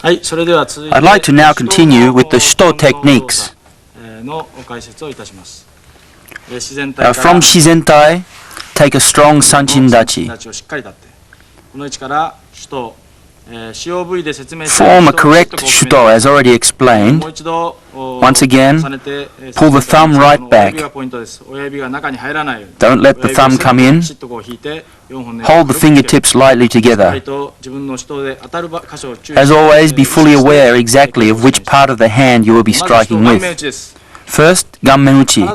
I'd like to now continue with the shito techniques. From Shizentai, take a strong sanchin dachi. Form a correct shito as already explained. Once again, pull the thumb right back. Don't let the thumb come in. Hold the fingertips lightly together. As always, be fully aware exactly of which part of the hand you will be striking with. First, ganmen uchi.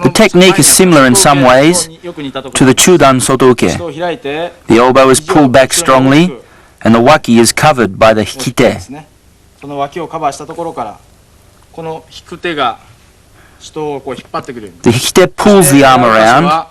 The technique is similar in some ways to the chudan sotouke. The elbow is pulled back strongly and the waki is covered by the hikite. The hikite pulls the arm around.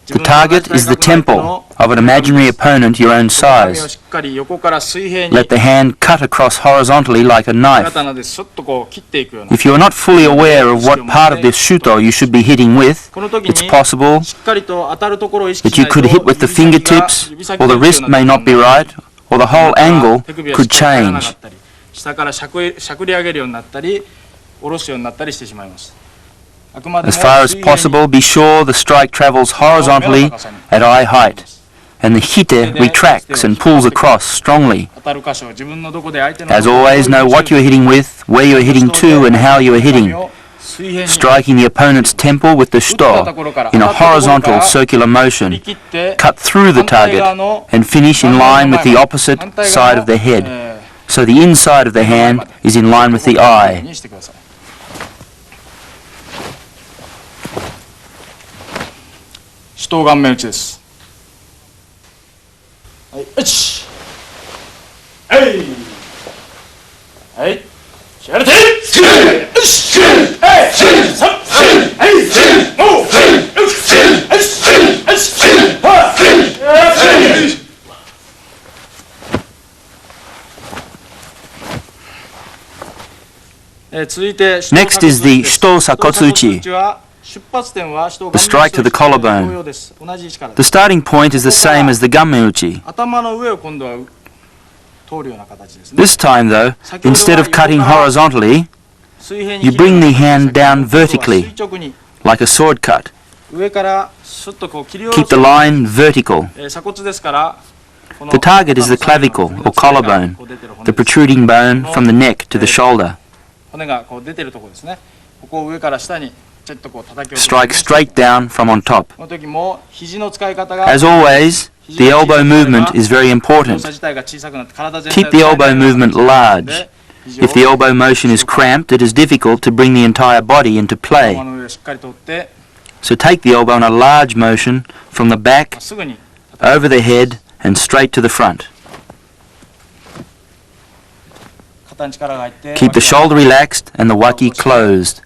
The target is the temple of an imaginary opponent your own size. Let the hand cut across horizontally like a knife. If you are not fully aware of what part of this shuto you should be hitting with, it's possible that you could hit with the fingertips, or the wrist may not be right, or the whole angle could change. As far as possible, be sure the strike travels horizontally at eye height, and the hite retracts and pulls across strongly. As always, know what you are hitting with, where you are hitting to, and how you are hitting. Striking the opponent's temple with the shito in a horizontal circular motion, cut through the target, and finish in line with the opposite side of the head, so the inside of the hand is in line with the eye. Next is the shito sakotsuchi, the strike to the collarbone. The starting point is the same as the ganmen-uchi. This time, though, instead of cutting horizontally, you bring the hand down vertically, like a sword cut. Keep the line vertical. The target is the clavicle or collarbone, the protruding bone from the neck to the shoulder. Strike straight down from on top. As always, the elbow movement is very important. Keep the elbow movement large. If the elbow motion is cramped, it is difficult to bring the entire body into play. So take the elbow in a large motion from the back, over the head, and straight to the front. Keep the shoulder relaxed and the waki closed.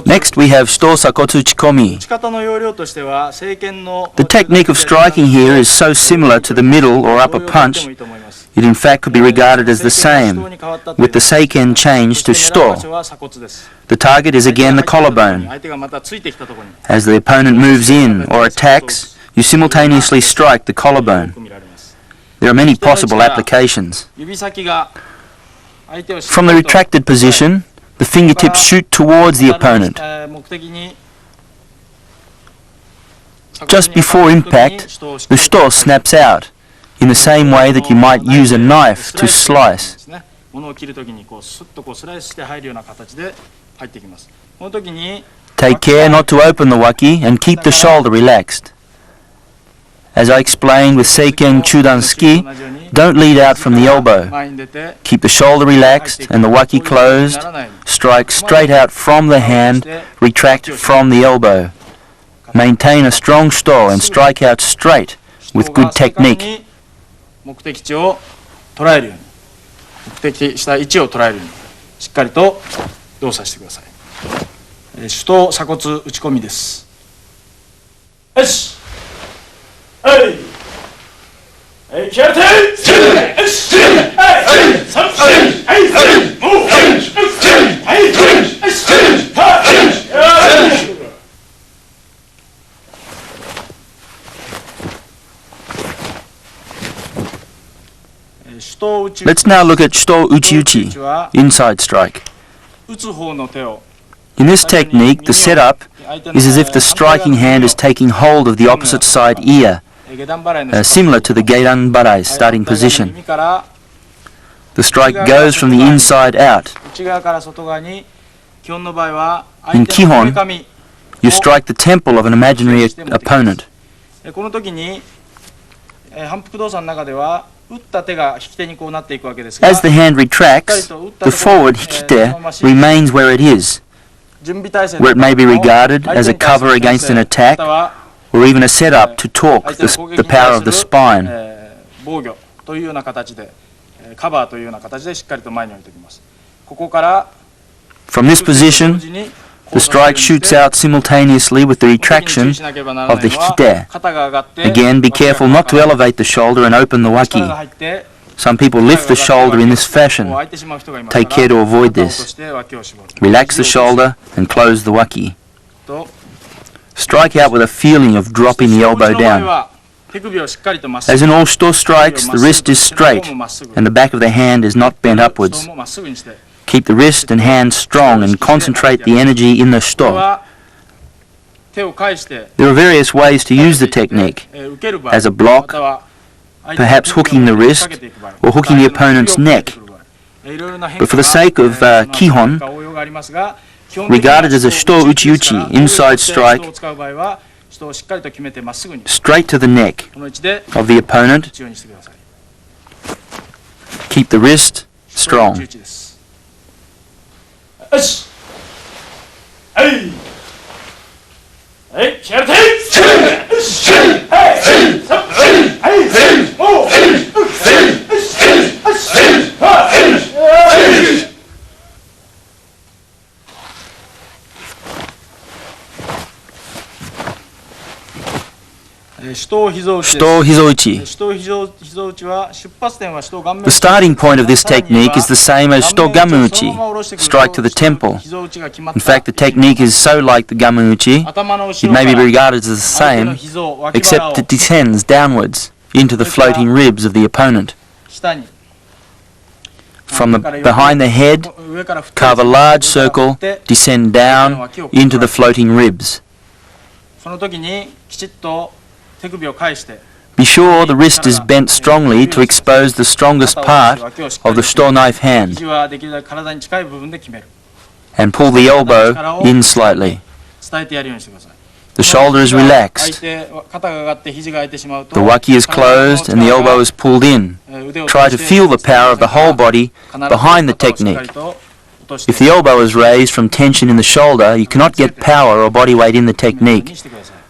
Next we have shito sakotsu chikomi. The technique of striking here is so similar to the middle or upper punch, it in fact could be regarded as the same, with the seiken changed to shito. The target is again the collarbone. As the opponent moves in or attacks, you simultaneously strike the collarbone. There are many possible applications. From the retracted position, the fingertips shoot towards the opponent. Just before impact, the shito snaps out, in the same way that you might use a knife to slice. Take care not to open the waki and keep the shoulder relaxed. As I explained with Seiken Chudan Ski, don't lead out from the elbow. Keep the shoulder relaxed and the waki closed. Strike straight out from the hand, retract from the elbow. Maintain a strong shito and strike out straight with good technique. 動作してください。手刀鎖骨打ち込みです。よし、はい、はい、気合い入れて、よし、はい、3、はい、はい、もう、はい、よし、はい、Let's now look at Shito Uchi-uchi, inside strike. In this technique, the setup is as if the striking hand is taking hold of the opposite side ear, similar to the Geidan Barai starting position. The strike goes from the inside out. In Kihon, you strike the temple of an imaginary opponent. As the hand retracts, the forward hikite remains where it is, where it may be regarded as a cover against an attack or even a setup to torque the power of the spine. From this position, the strike shoots out simultaneously with the retraction of the hikite. Again, be careful not to elevate the shoulder and open the waki. Some people lift the shoulder in this fashion. Take care to avoid this. Relax the shoulder and close the waki. Strike out with a feeling of dropping the elbow down. As in all shito strikes, the wrist is straight and the back of the hand is not bent upwards. Keep the wrist and hand strong and concentrate the energy in the shito. There are various ways to use the technique, as a block, perhaps hooking the wrist or hooking the opponent's neck. But for the sake of Kihon, regarded as a shito uchi-uchi, inside strike, straight to the neck of the opponent. Keep the wrist strong. Shito Hizoichi. The starting point of this technique is the same as Shito Gamuuchi, strike to the temple. In fact, the technique is so like the Gamuuchi, it may be regarded as the same, except it descends downwards into the floating ribs of the opponent. From behind the head, carve a large circle, descend down into the floating ribs. Be sure the wrist is bent strongly to expose the strongest part of the shito knife hand, and pull the elbow in slightly. The shoulder is relaxed, the waki is closed and the elbow is pulled in. Try to feel the power of the whole body behind the technique. If the elbow is raised from tension in the shoulder, you cannot get power or body weight in the technique.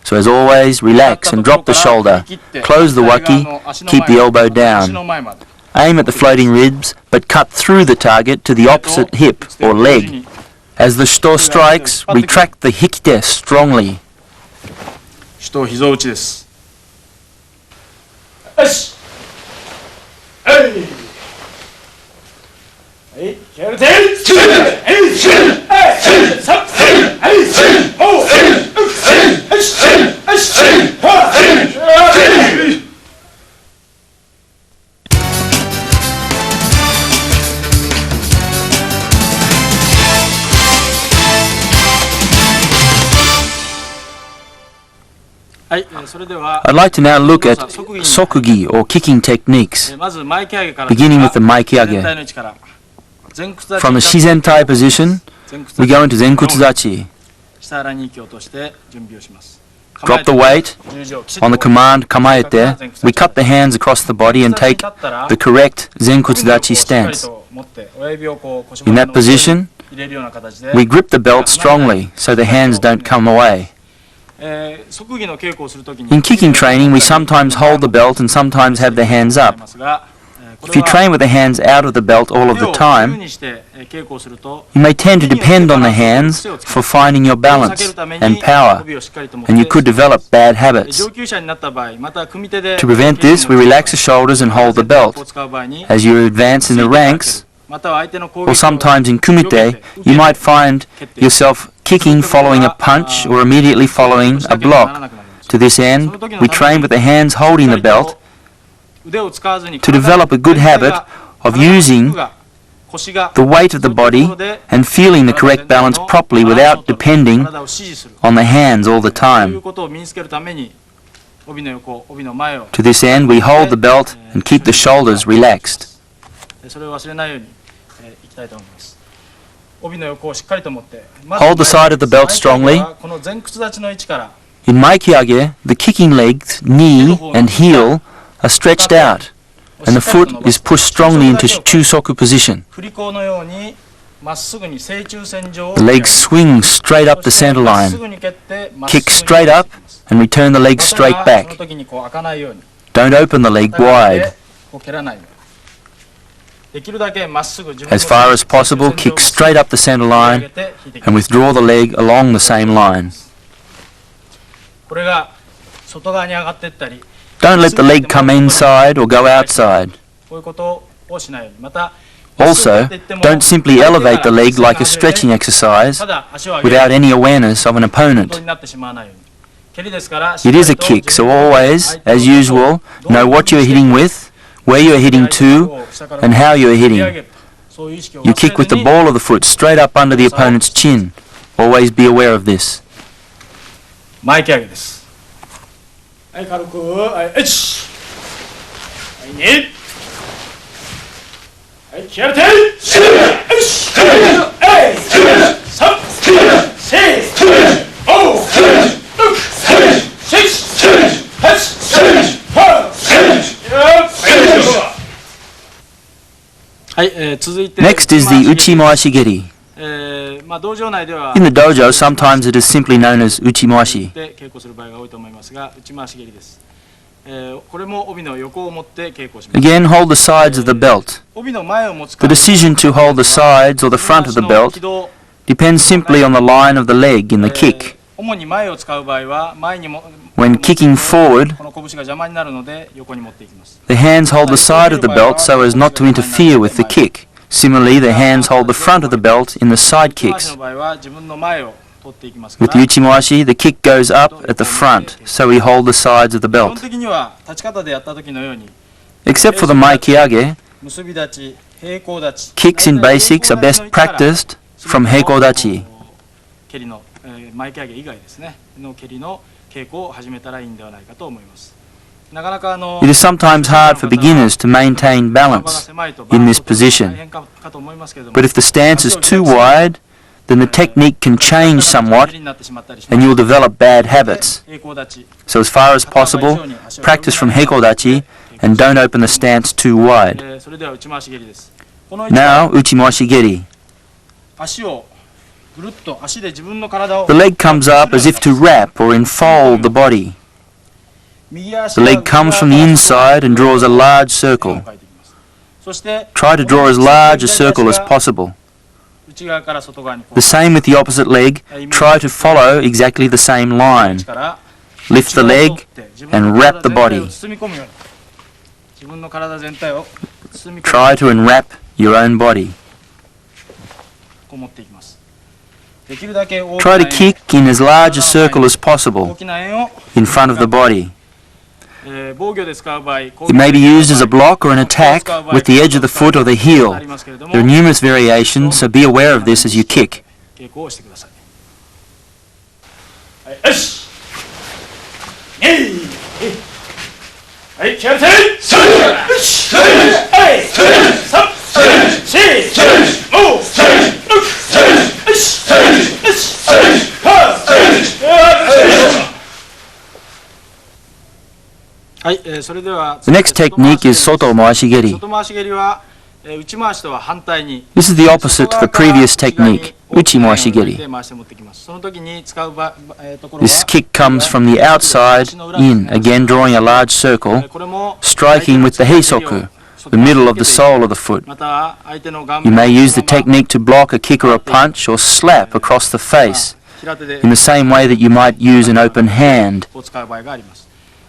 So as always, relax and drop the shoulder. Close the waki, keep the elbow down. Aim at the floating ribs, but cut through the target to the opposite hip or leg. As the shito strikes, retract the hikite strongly. Shito Hizouchi desu. I'd like to now look at sokugi or kicking techniques, beginning with the maikiage. From the shizentai position, we go into zenkutsudachi. Drop the weight. On the command kamaete, we cut the hands across the body and take the correct zenkutsudachi stance. In that position, we grip the belt strongly so the hands don't come away. In kicking training, we sometimes hold the belt and sometimes have the hands up. If you train with the hands out of the belt all of the time, you may tend to depend on the hands for finding your balance and power, and you could develop bad habits. To prevent this, we relax the shoulders and hold the belt. As you advance in the ranks, or sometimes in kumite, you might find yourself kicking following a punch or immediately following a block. To this end, we train with the hands holding the belt to develop a good habit of using the weight of the body and feeling the correct balance properly without depending on the hands all the time. To this end, we hold the belt and keep the shoulders relaxed. Hold the side of the belt strongly. In Maikyage, the kicking legs, knee and heel are stretched out, and the foot is pushed strongly into Chusoku position. The legs swing straight up the center line. Kick straight up and return the leg straight back. Don't open the leg wide. As far as possible, kick straight up the center line and withdraw the leg along the same line. Don't let the leg come inside or go outside. Also, don't simply elevate the leg like a stretching exercise without any awareness of an opponent. It is a kick, so always, as usual, know what you are hitting with, where you are hitting to, and how you are hitting. You kick with the ball of the foot straight up under the opponent's chin. Always be aware of this. はい、軽く、はい、1、はい、2、はい、気合入れて、よし、はい、3、4、5、6、7、8、続いて Next is the Uchi-moashi geri. In the dojo, sometimes it is simply known as uchi-moashi. Again, hold the sides of the belt. The decision to hold the sides or the front of the belt depends simply on the line of the leg in the kick. When kicking forward, the hands hold the side of the belt so as not to interfere with the kick. Similarly, the hands hold the front of the belt in the side kicks. With uchi-moashi, the kick goes up at the front, so we hold the sides of the belt. Except for the maikyage, kicks in basics are best practiced from heikodachi. It is sometimes hard for beginners to maintain balance in this position. But if the stance is too wide, then the technique can change somewhat and you will develop bad habits. So as far as possible, practice from heikodachi and don't open the stance too wide. Now, uchi-moashi geri. The leg comes up as if to wrap or enfold the body. The leg comes from the inside and draws a large circle. Try to draw as large a circle as possible. The same with the opposite leg. Try to follow exactly the same line. Lift the leg and wrap the body. Try to enwrap your own body. Try to kick in as large a circle as possible in front of the body. It may be used as a block or an attack with the edge of the foot or the heel. There are numerous variations, so be aware of this as you kick. The next technique is soto-moashi geri. This is the opposite to the previous technique, uchi-moashi geri. This kick comes from the outside in, again drawing a large circle, striking with the heisoku, the middle of the sole of the foot. You may use the technique to block a kick or a punch or slap across the face, in the same way that you might use an open hand.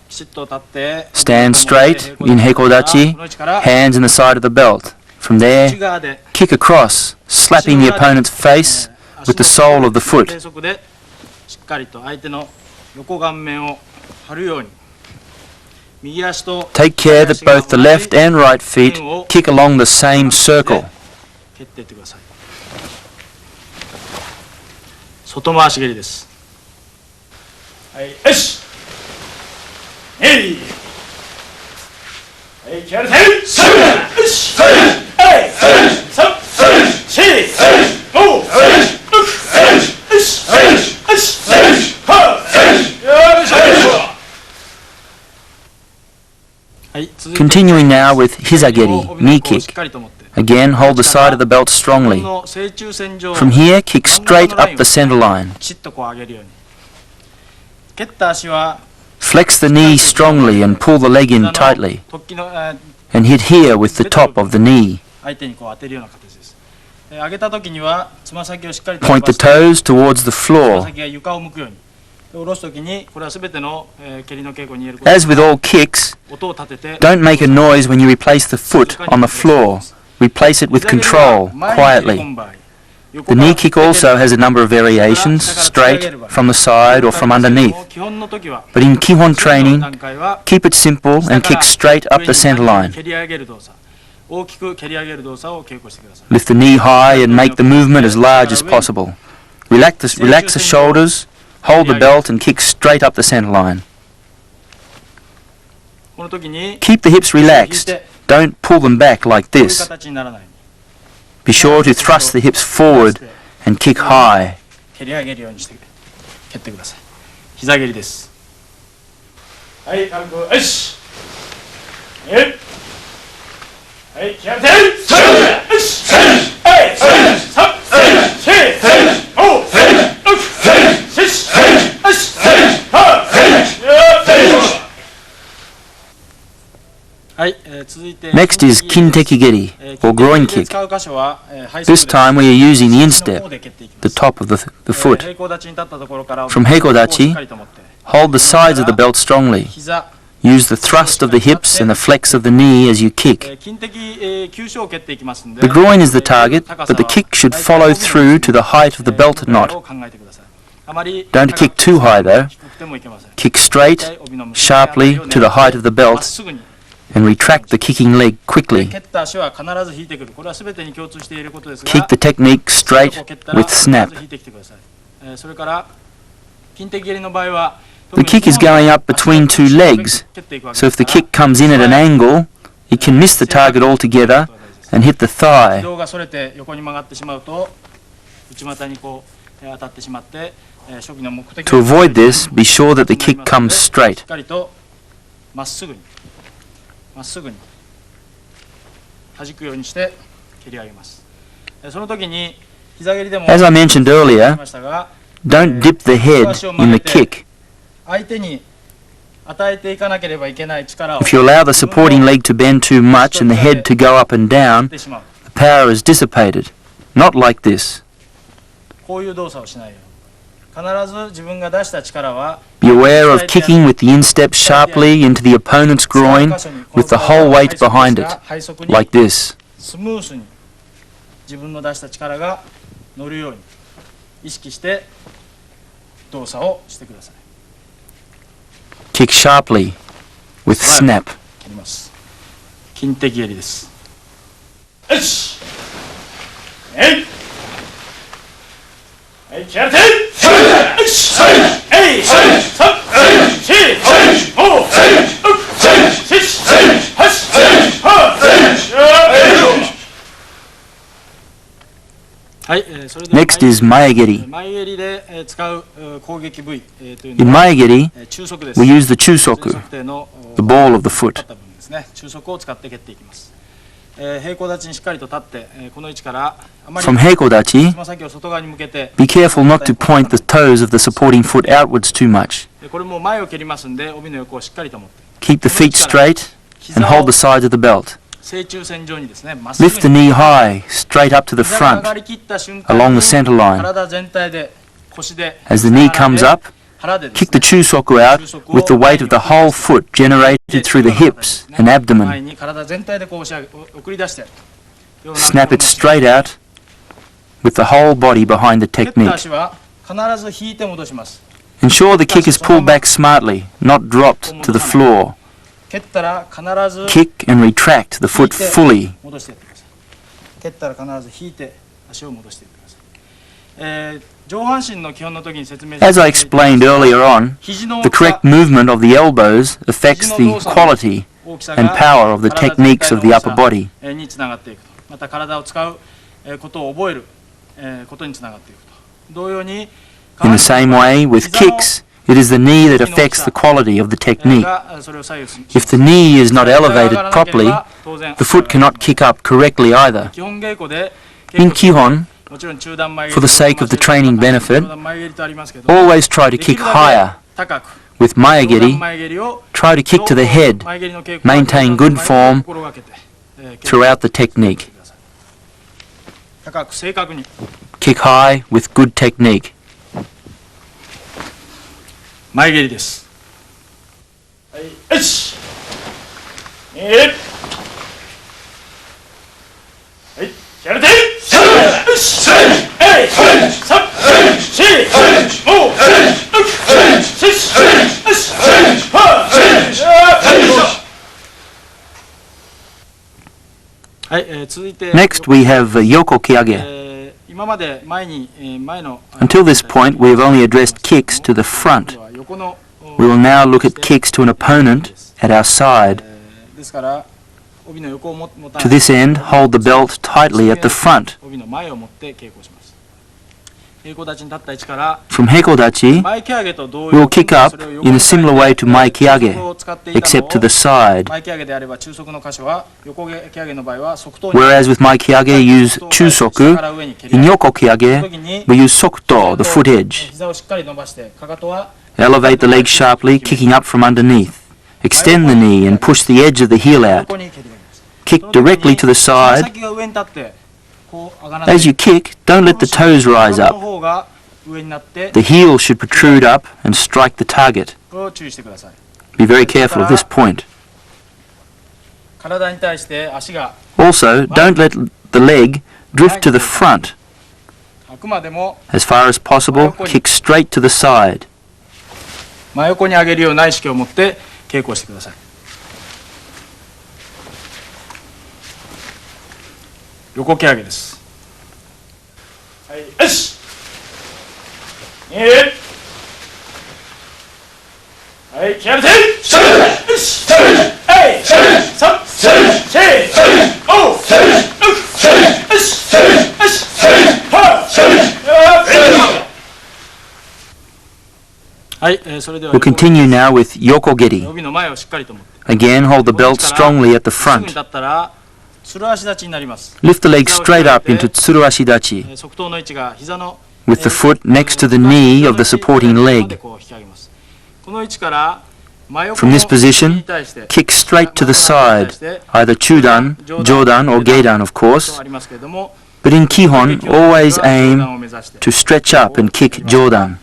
Stand straight in hekodachi, hands in the side of the belt. From there, kick across, slapping the opponent's face with the sole of the foot. Take care that both the left and right feet kick along the same circle. 外回し蹴りです。はい、よし。はい。はい、気合い入れて。よし。はい。はい。3、4、5、6、よし。よし。はあ。Continuing now with hizageri, knee kick. Again, hold the side of the belt strongly. From here, kick straight up the center line. Flex the knee strongly and pull the leg in tightly. And hit here with the top of the knee. Point the toes towards the floor. As with all kicks, don't make a noise when you replace the foot on the floor. Replace it with control, quietly. The knee kick also has a number of variations, straight, from the side or from underneath. But in Kihon training, keep it simple and kick straight up the center line. Lift the knee high and make the movement as large as possible. Relax the shoulders, hold the belt and kick straight up the center line. Keep the hips relaxed. Don't pull them back like this. Be sure to thrust the hips forward and kick high. Next is kintekigeri, or groin kick. This time we are using the instep, the top of the foot. From hekodachi, hold the sides of the belt strongly. Use the thrust of the hips and the flex of the knee as you kick. The groin is the target, but the kick should follow through to the height of the belt knot. Don't kick too high though. Kick straight, sharply to the height of the belt, and retract the kicking leg quickly. Keep the technique straight with snap. The kick is going up between two legs, so if the kick comes in at an angle, it can miss the target altogether and hit the thigh. To avoid this, be sure that the kick comes straight. As I mentioned earlier, don't dip the head in the kick. If you allow the supporting leg to bend too much and the head to go up and down, the power is dissipated. Not like this. Be aware of kicking with the instep sharply into the opponent's groin with the whole weight behind it, like this. Kick sharply with snap. Next is maegeri. In maegeri, we use the chusoku, the ball of the foot. From heikodachi, be careful not to point the toes of the supporting foot outwards too much. Keep the feet straight and hold the sides of the belt. Lift the knee high, straight up to the front, along the center line. As the knee comes up, kick the chusoku out with the weight of the whole foot generated through the hips and abdomen. Snap it straight out with the whole body behind the technique. Ensure the kick is pulled back smartly, not dropped to the floor. Kick and retract the foot fully. As I explained earlier on, the correct movement of the elbows affects the quality and power of the techniques of the upper body. In the same way, with kicks, it is the knee that affects the quality of the technique. If the knee is not elevated properly, the foot cannot kick up correctly either. In Kihon, for the sake of the training benefit, always try to kick higher. With Mayageri, try to kick to the head. Maintain good form throughout the technique. Kick high with good technique. 前蹴りです。はい、1、2、はい、やれて、3、はい、続いて Next we have Yoko Kiage. Until this point we have only addressed kicks to the front. We will now look at kicks to an opponent at our side. To this end, hold the belt tightly at the front. From Hekodachi, we will kick up in a similar way to Mai Kiage, except to the side. Whereas with Mai Kiage, use Chusoku, in Yoko Kiage, we use Sokuto, the foot edge. Elevate the leg sharply, kicking up from underneath. Extend the knee and push the edge of the heel out. Kick directly to the side. As you kick, don't let the toes rise up. The heel should protrude up and strike the target. Be very careful of this point. Also, don't let the leg drift to the front. As far as possible, kick straight to the side. 真横に上げるような意識を持って稽古をしてください。横蹴上げです。はい、よし。はい、蹴上げて。よし。はい、3、4、5、よし。We'll continue now with Yokogeri. Again, hold the belt strongly at the front. Lift the leg straight up into Tsuruashidachi, with the foot next to the knee of the supporting leg. From this position, kick straight to the side, either Chudan, Jodan or Geidan of course, but in Kihon, always aim to stretch up and kick Jodan.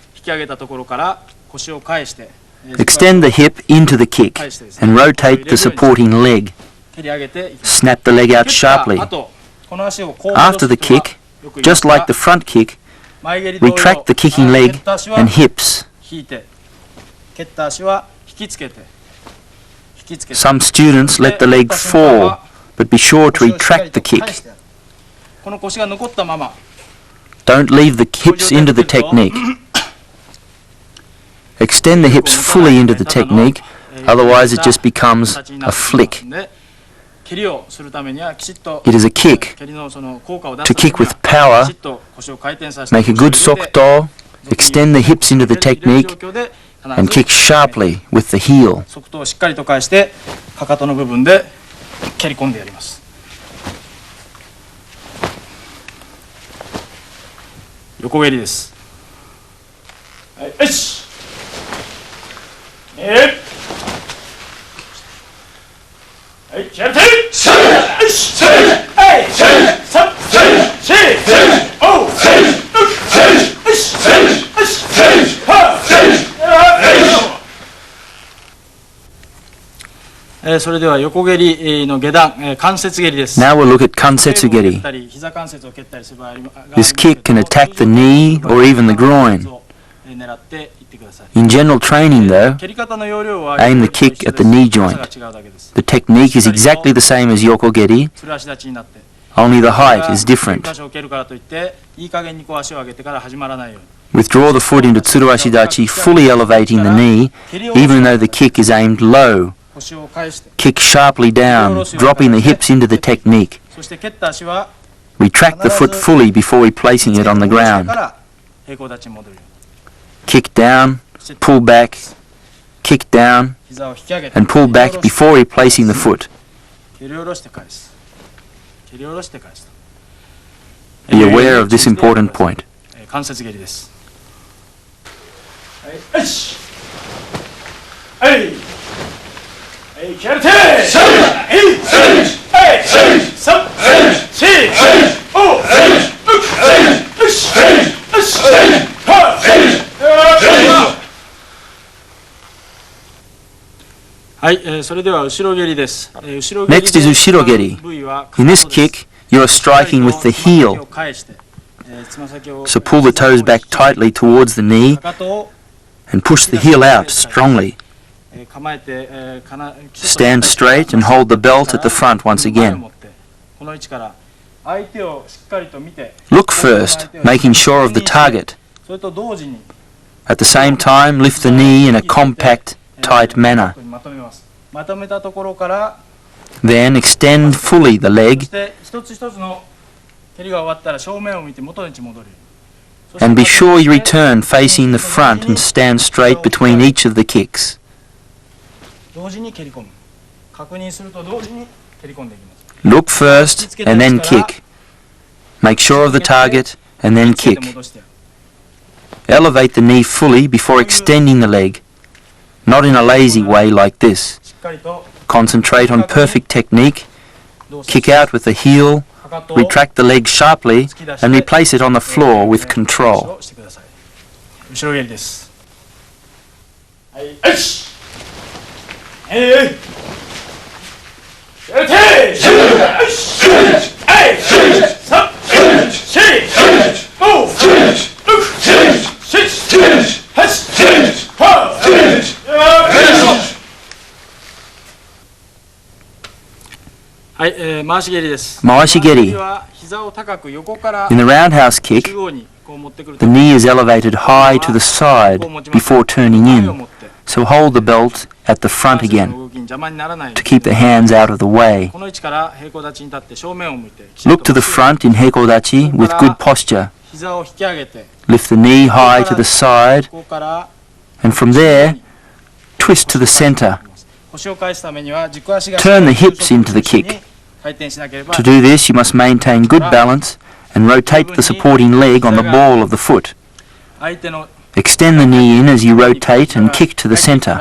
Extend the hip into the kick and rotate the supporting leg. Snap the leg out sharply. After the kick, just like the front kick, retract the kicking leg and hips. Some students let the leg fall, but be sure to retract the kick. Don't leave the hips into the technique. Extend the hips fully into the technique, otherwise it just becomes a flick. It is a kick. To kick with power, make a good sokuto, extend the hips into the technique, and kick sharply with the heel. しっかりと返してかかとの部分で蹴り込んでやります。横蹴りです。はい、よし。はい、気合い入れて。それでは横蹴りの下段、関節蹴りです。 Now we'll look at kansetsu geri. 膝関節を蹴ったりする場合 This kick can attack the knee or even the groin. 狙っていってください。 In general training though, 蹴り方の要領は aim the kick at the knee joint. The technique is exactly the same as yokogeri, つる足立ちになって only the height is different. 箇所を蹴るからといっていい加減にこう足を上げてから始まらないように。 Withdraw the foot into tsuruashidachi, fully elevating the knee, even though the kick is aimed low. 腰を返して Kick sharply down, dropping the hips into the technique. そして蹴った足は Retract the foot fully before replacing it on the ground. から平行立ちに戻るように。 Kick down, pull back, kick down, 膝を引き上げて and pull back before replacing the foot. 蹴り下ろして返す。蹴り下ろして返す。 Be aware of this important point. 関節蹴りです。はい、よし。はい。はい、蹴って。はい。はい。3、4、5、よし。よし。はい、それでは後ろ蹴りです。Next is ushirogeri. In this kick, you are striking with the heel. So pull the toes back tightly towards the knee and push the heel out strongly. Stand straight and hold the belt at the front once again. Look first, making sure of the target. At the same time, lift the knee in a compact, tight manner. Then extend fully the leg and be sure you return facing the front and stand straight between each of the kicks. Look first and then kick. Make sure of the target and then kick. Elevate the knee fully before extending the leg, not in a lazy way like this. Concentrate on perfect technique, kick out with the heel, retract the leg sharply, and replace it on the floor with control. Mawashigeri. In the roundhouse kick, the knee is elevated high to the side before turning in, so hold the belt at the front again to keep the hands out of the way. Look to the front in heikodachi with good posture. Lift the knee high to the side, and from there, twist to the center. Turn the hips into the kick. To do this, you must maintain good balance and rotate the supporting leg on the ball of the foot. Extend the knee in as you rotate and kick to the center.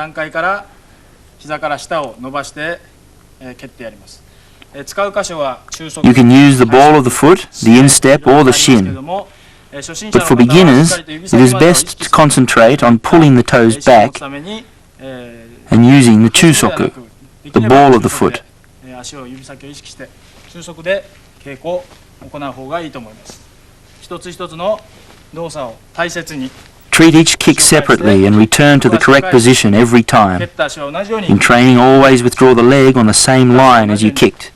You can use the ball of the foot, the instep, or the shin. But for beginners, it is best to concentrate on pulling the toes back and using the chusoku, the ball of the foot. Treat each kick separately and return to the correct position every time. In training, always withdraw the leg on the same line as you kicked.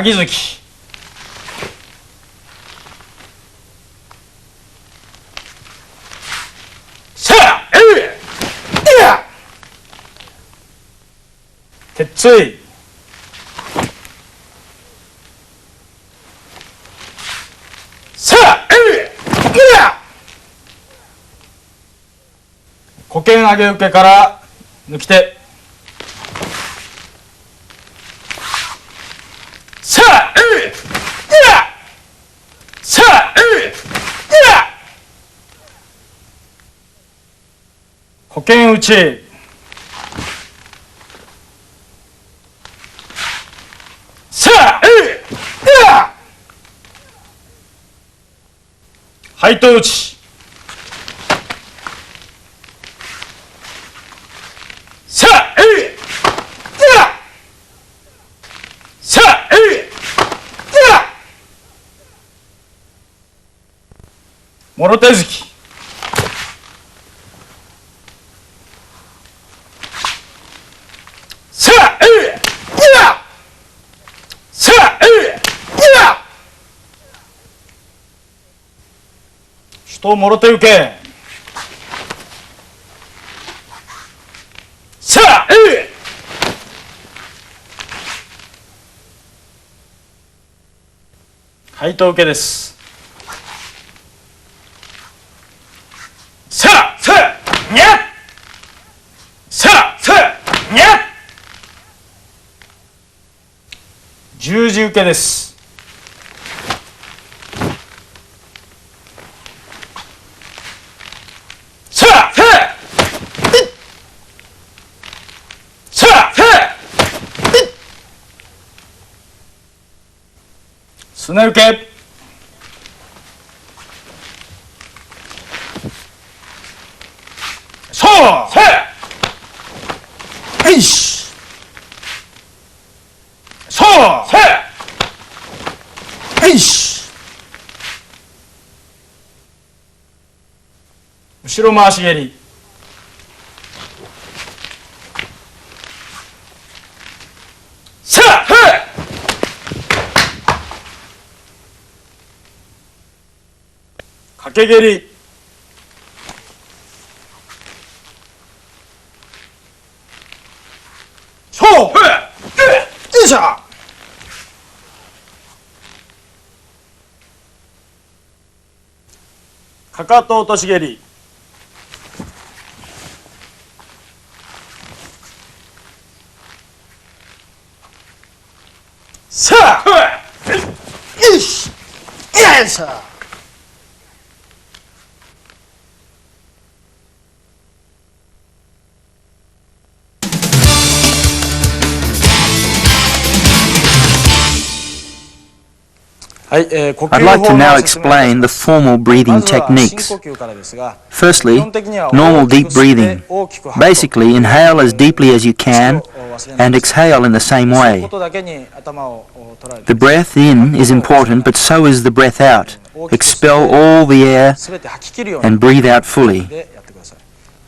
鍵づき。さあ、鉄槌。さあ、股剣上げ受けから抜き手。さあ、さあ、股剣打ち。さあ、背頭打ち。さあ、さあ、もろ手突き。さあ、さあ、手刀もろ手受け。さあ、背頭受けです。さあ、さあ、にゃっ、さあ、さあ、にゃっ、十字受けです。さあ、さあ、さあ、さあ、すね受け。そう、さあ、よし、そう、さあ、よし、後ろ回し蹴り。さあ、掛け蹴り。そう、よいしょ。かかと落とし蹴り。さあ、よし、よいしょ。I'd like to now explain the formal breathing techniques. Firstly, normal deep breathing. Basically, inhale as deeply as you can and exhale in the same way. The breath in is important, but so is the breath out. Expel all the air and breathe out fully.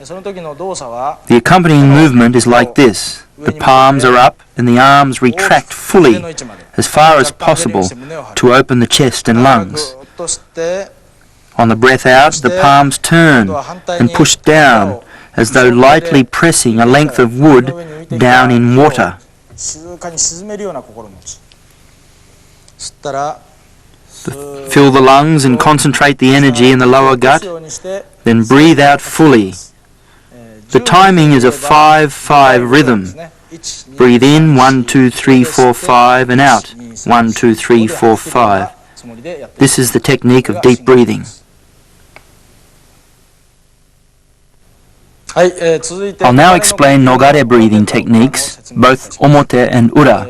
The accompanying movement is like this. The palms are up and the arms retract fully as far as possible to open the chest and lungs. On the breath out, the palms turn and push down as though lightly pressing a length of wood down in water. Fill the lungs and concentrate the energy in the lower gut, then breathe out fully. The timing is a 5-5 rhythm. Breathe in 1, 2, 3, 4, 5 and out 1, 2, 3, 4, 5. This is the technique of deep breathing. I'll now explain Nogare breathing techniques, both Omote and Ura.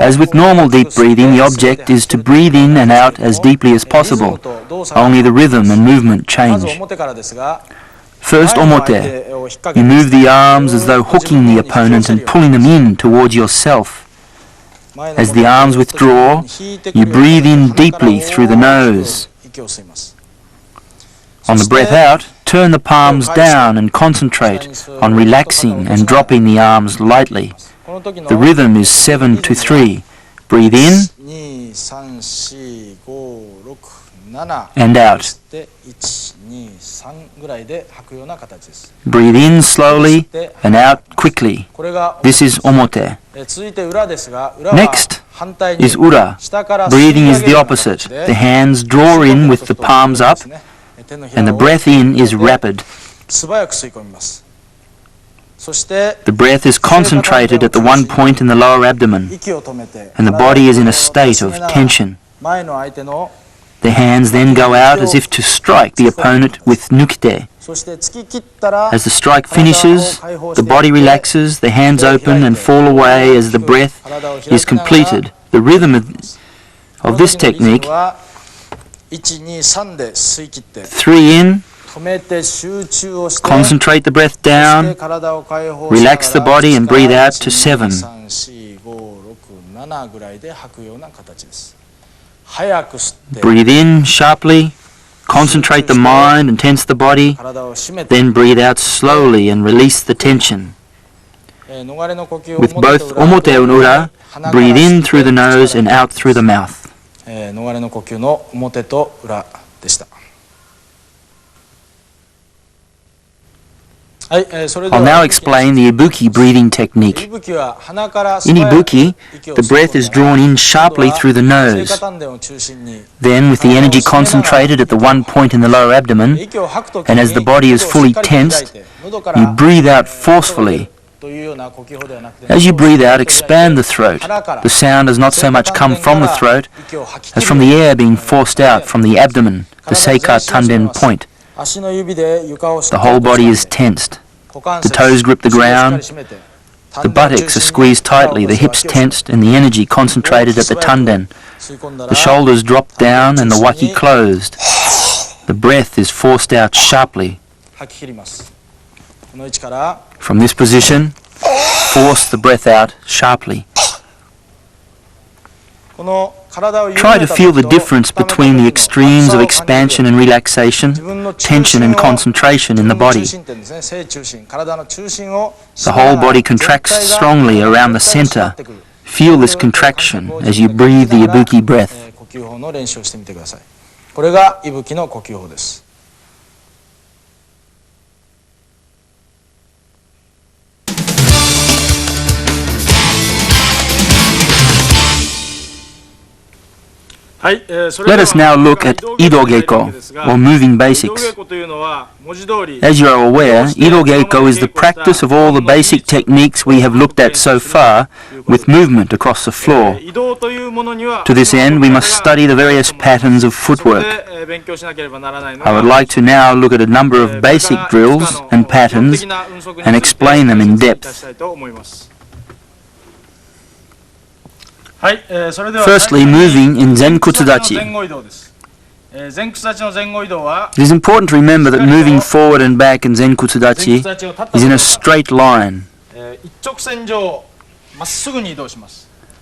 As with normal deep breathing, the object is to breathe in and out as deeply as possible. Only the rhythm and movement change. First, Omote. You move the arms as though hooking the opponent and pulling them in towards yourself. As the arms withdraw, you breathe in deeply through the nose. On the breath out, turn the palms down and concentrate on relaxing and dropping the arms lightly. The rhythm is 7 to 3. Breathe in 2、3、4、5、6、7 and out. 吸って1、2、3ぐらいで吐くような形です。 Breathe in slowly and out quickly. これが This is omote. 続いて裏ですが、裏は Next 反対に is ura. 下から Breathing is 吸い上げ the るような opposite. 形で The hands draw in with the palms up 手のひ and ら the を breath in is rapid. 素早く吸い込みます。そして The breath is concentrated at the one point in the lower abdomen 息を止めて and the body is in a state of tension. 前の相手の The hands then go out as if to strike the opponent with nukite. そして突き切ったら As the strike finishes, the body relaxes, the hands open and fall away as the breath is completed. The rhythm of this technique, 1、2、3で吸い切って 3 in, 止めて集中をして concentrate the breath down, 体を解放しながら relax the body and breathe out to 7. 3、4、5、6、7ぐらいで吐くような形です。早く吸って Breathe in sharply, concentrate the mind and tense the body, 体を締めて then breathe out slowly and release the tension. 逃れの呼吸を With both omote and ura, breathe in through the nose and out through the mouth. 逃れの呼吸の表と裏でした。はい、それで I'll は now explain the ibuki breathing technique. 息吹は鼻から In 素早く ibuki, 息を the 吸い込 breath ん is だら drawn in sharply through the 聖 nose. 火丹田を中心に Then, with the energy concentrated at the one point in the lower abdomen, 息を吐くとき and に as the body is 喉をしっ fully かり開い tensed, て喉から you breathe out forcefully. というような呼吸法ではなくて As you breathe out, expand the throat. The sound does not so much come from the throat as from the air being forced out from the abdomen, the seika tanden point. 足の指で床をしっ The かり whole と body 掴ん is で tensed. 股関 The 節 toes grip the しっかり ground. 締めて The buttocks are squeezed tightly, the hips tensed, and the energy concentrated at the tanden. 吸い込んだら The shoulders drop down and the waki closed. The breath is forced out sharply. 吐き切ります。この位置から From this position, force the breath out sharply. この体を緩 Try め to た feel 時 the と difference 固めた between 時 the の extremes of 厚さを感じる expansion and relaxation, 自分の中 tension 心 and を concentration in the 自分の中 body. 心点ですね、正中心、体の中心を The whole body contracts strongly around the center. Feel this contraction as you breathe the ibuki breath. 呼吸法の練習をしてみてください。これがイブキの呼吸法です。Let us now look at Idogeko, or moving basics. As you are aware, Idogeko is the practice of all the basic techniques we have looked at so far with movement across the floor. To this end, we must study the various patterns of footwork. I would like to now look at a number of basic drills and patterns and explain them in depth. Firstly, moving in Zenkutsudachi. It is important to remember that moving forward and back in Zenkutsudachi is in a straight line.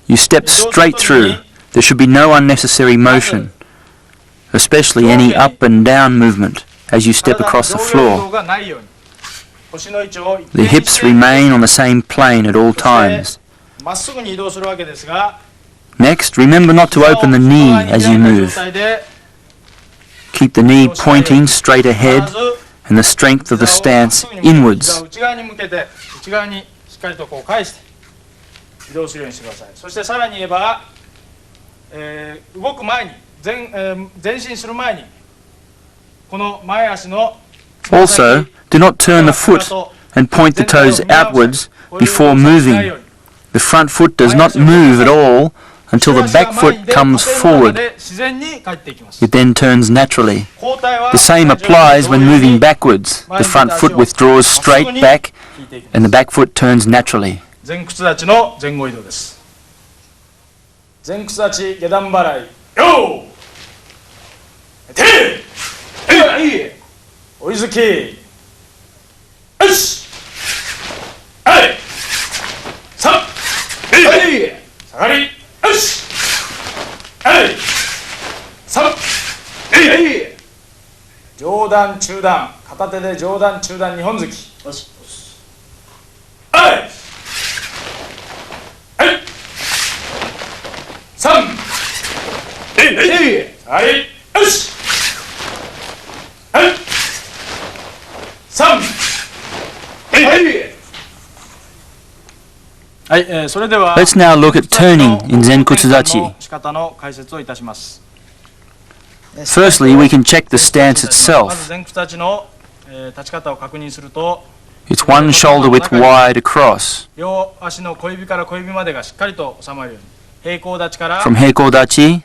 You step straight through. There should be no unnecessary motion, especially any up and down movement as you step across the floor. The hips remain on the same plane at all times. Next, remember not to open the knee as you move. Keep the knee pointing straight ahead and the strength of the stance inwards. Also, do not turn the foot and point the toes outwards before moving. The front foot does not move at all until the back foot comes forward. It then turns naturally. The same applies when moving backwards. The front foot withdraws straight back and the back foot turns naturally. 前屈立ちの前後移動です。前屈立ち下段払い、よーてい追いづき、よしはいさあ下がり、よしはいさあ上段中段、片手で上段中段2本突き、よしはいはいはい、よし。はい。3。はい。はい、それでは Let's now look at turning in Zenkutsudachi. 仕方の解説をいたします。 Firstly, we can check the stance まず itself. 前屈立ちの立ち方を確認すると、 It's one shoulder width wide across. 両足の小指から小指までがしっかりと収まるように、平行立ちから From heikodachi,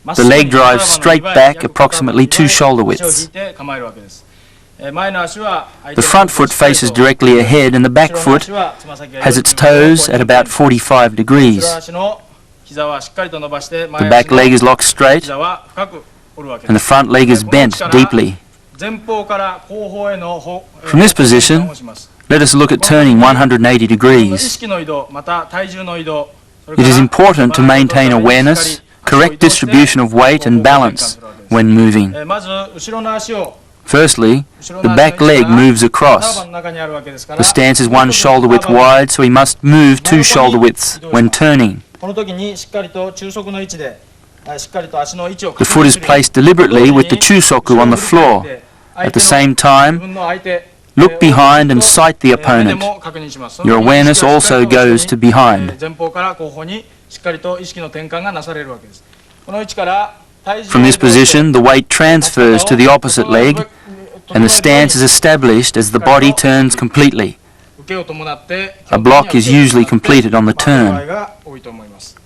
まっ the すぐに leg drives straight back approximately 2 shoulder 足を引い widths. て構えるわけです。前の足は The front foot faces directly ahead and the back foot has its toes at about 45 degrees. 後ろ足の膝はしっかりと伸ばして、 The back leg is locked straight 膝は深く折るわけ and で the す。 front leg is bent deeply. 前方から後方への From this position, let us look at turning 180意 degrees. 識の移動、また体重の移動、 It is important to maintain awareness, correct distribution of weight and balance when moving. まず後ろの足を Firstly, the back leg moves across. の中にあるわけですから、 The stance is 1 shoulder width wide, so we must move 2 shoulder widths when turning. この時にしっかりと中足の位置で、しっかりと足の位置を The foot is placed deliberately with the chusoku on the floor. At the same time, look behind and sight the opponent. Your awareness also goes to behind. 前方から後方にしっかりと意識の転換がなされるわけです。この位置から体重 From this position, the weight transfers to the opposite leg, and the stance is established as the body turns completely. 受けを伴って A block is usually completed on the 場合 turn. が多いと思います。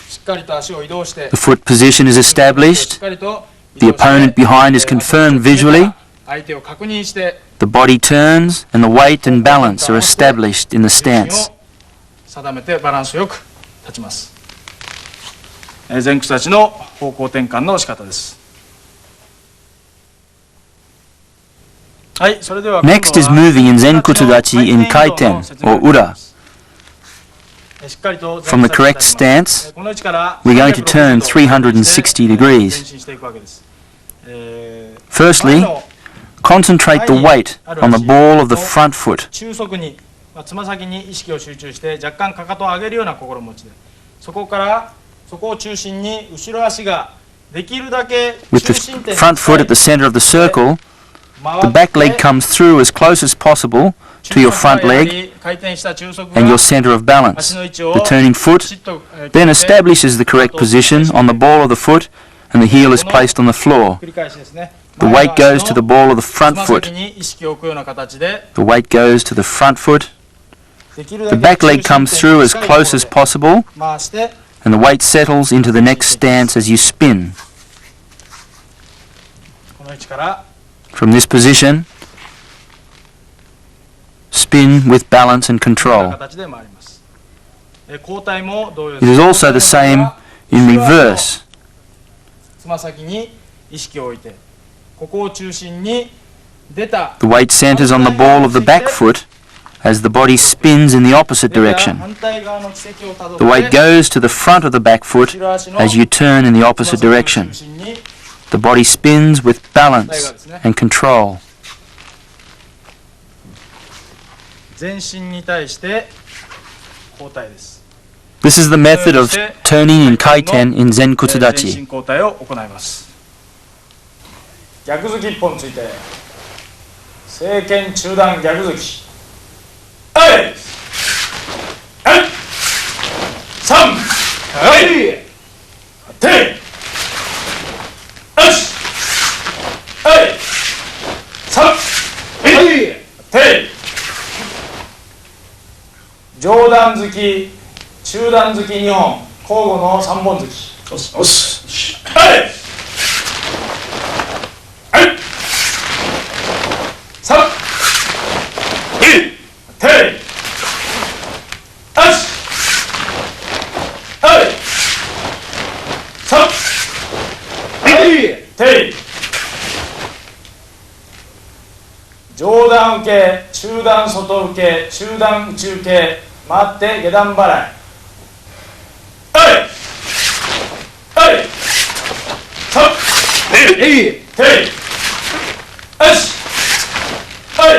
しっかりと足を移動して The foot position is しっ established, かりと the opponent behind is confirmed visually, 相手を確認して the body turns, and the weight and balance are established in the 重心 stance. を定めてバランスよく立ちます。前屈立ちの方向転換の仕方です。はい、それでは Next is moving in Zenkutsudachi in Kaiten, or Ura. しっかりと From the correct stance, この位置から we're going to turn 360 前 degrees. 進していくわけです。 Firstly, concentrate the weight on the ball of the front foot. 中足に、つま先に意識を集中して若干かかとを上げるような心持ちで、そこを中心に後ろ足ができるだけ With 中 the 心点に front foot at the center of the circle, 回 the って back leg comes through as close as possible to your front leg 回転した中足 and が your center of balance. 足の位置を The turning き foot ちっと then establishes the correct position on the ball of the foot and the heel is placed on the floor. 繰り返しですね。 The weight goes to the ball of the front つま foot. 先に意識を置くような形で The weight goes to the front foot. できる The だけ back leg comes through as close as possible 回して and the weight settles into the next stance as you spin. この位置から From this position, spin with balance and この control. 形で回ります。交代も同様 It is also the same in reverse. つま先に意識を置いて、ここを中心に出た The weight centers on the ball of the back foot as the body spins in the opposite 出た direction. 反対側の軌跡をたどっ The weight て goes to the front of the back foot 後ろ足の as you turn in the つま opposite 先を direction. 中心に The body spins with balance and control. 全身に対して交代です。 This is the method of turning in kaiten in 全 Zenkutsudachi. 身交代を行います。逆突き一本ついて、正拳中段逆突き。はい、はい、3、はい、手、よし、はい、3、はい、手、上段突き、中段突き2本、交互の3本突き。よし、よし、はい、はい、3、はい、手、よし、はい、3、はい、手、上段受け、中段外受け、中段内受け、回って下段払い。はい、はい、3、はい、手、よし、はい、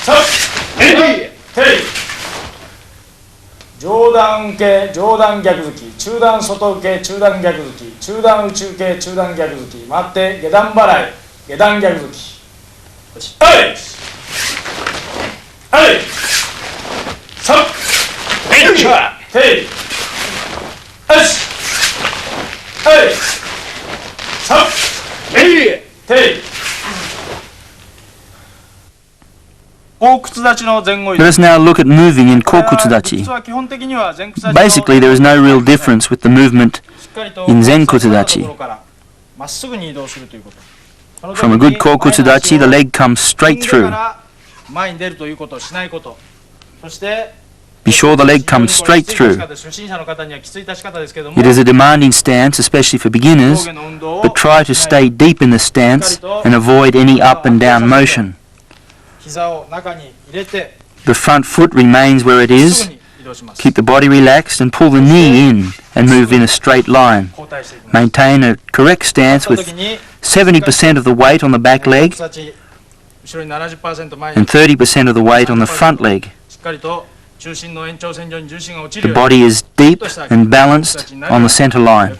3、はい、手、上段受け、上段逆突き、中段外受け、中段逆突き、中段内受け中段逆突き回って下段払い下段逆突きはいはいさっテイよしはいさっテイLet us now look at moving in Kokutsudachi. Basically, there is no real difference with the movement in Zenkutsudachi. From a good Kokutsudachi, the leg comes straight through. Be sure the leg comes straight through. It is a demanding stance, especially for beginners, but try to stay deep in the stance and avoid any up and down motion. The front foot remains where it is. Keep the body relaxed and pull the knee in and move in a straight line. Maintain a correct stance with 70% of the weight on the back leg and 30% of the weight on the front leg. The body is deep and balanced on the center line.